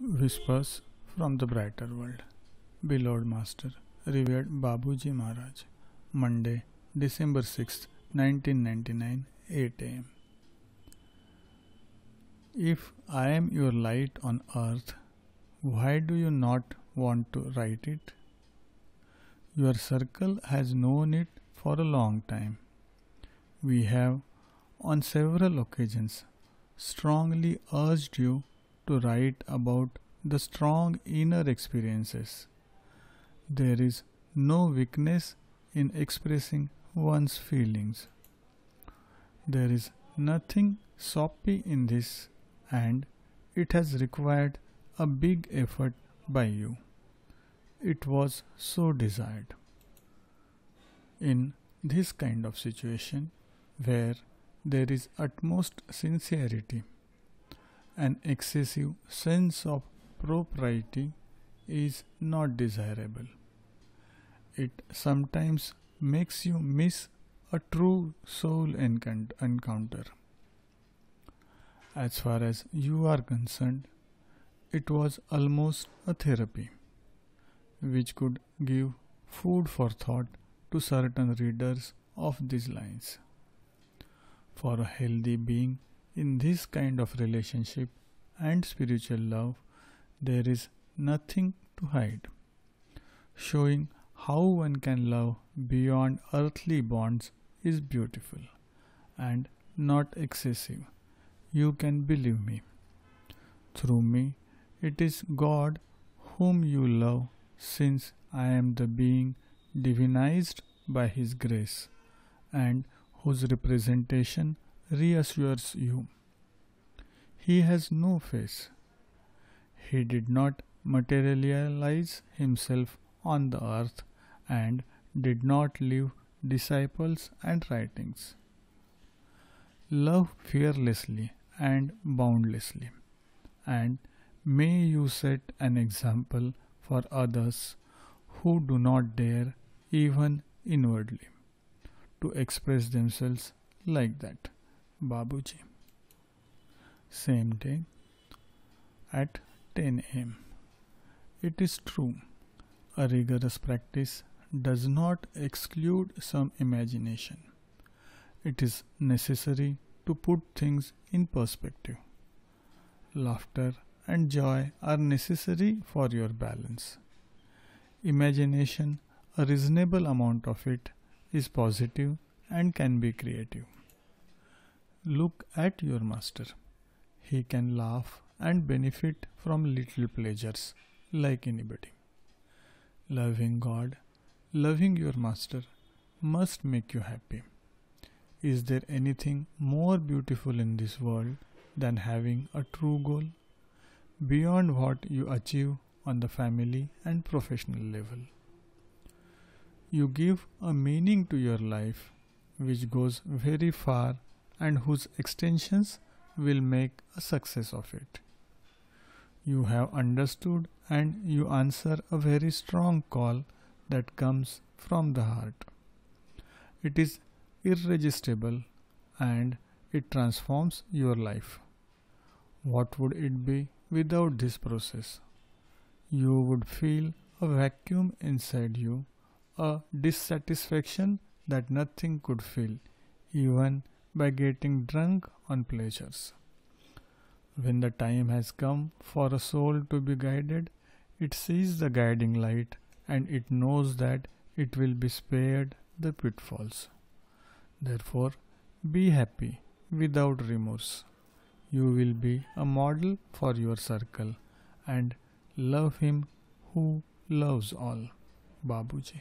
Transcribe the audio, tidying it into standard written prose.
Whispers from the Brighter World. Beloved Master, revered Babuji Maharaj. Monday, December 6th, 1999, 8 am. If I am your light on earth, why do you not want to write it? Your circle has known it for a long time. We have, on several occasions, strongly urged you to write about the strong inner experiences. There is no weakness in expressing one's feelings. There is nothing soppy in this, and it has required a big effort by you. It was so desired. In this kind of situation, where there is utmost sincerity, an excessive sense of propriety is not desirable. It sometimes makes you miss a true soul encounter. As far as you are concerned, it was almost a therapy, which could give food for thought to certain readers of these lines. For a healthy being in this kind of relationship and spiritual love, there is nothing to hide. Showing how one can love beyond earthly bonds is beautiful and not excessive. You can believe me. Through me, it is God whom you love, since I am the being divinized by His grace and whose representation reassures you. He has no face. He did not materialize himself on the earth and did not leave disciples and writings. Love fearlessly and boundlessly, and may you set an example for others who do not dare, even inwardly, to express themselves like that. Babuji. Same day at 10 am. It is true, a rigorous practice does not exclude some imagination. It is necessary to put things in perspective. Laughter and joy are necessary for your balance. Imagination, a reasonable amount of it, is positive and can be creative. Look at your master. He can laugh and benefit from little pleasures like anybody. Loving God, loving your master must make you happy. Is there anything more beautiful in this world than having a true goal beyond what you achieve on the family and professional level? You give a meaning to your life which goes very far and whose extensions will make a success of it. You have understood and you answer a very strong call that comes from the heart. It is irresistible and it transforms your life. What would it be without this process? You would feel a vacuum inside you, a dissatisfaction that nothing could fill, even by getting drunk on pleasures. When the time has come for a soul to be guided, it sees the guiding light and it knows that it will be spared the pitfalls. Therefore, be happy without remorse. You will be a model for your circle and love him who loves all. Babuji.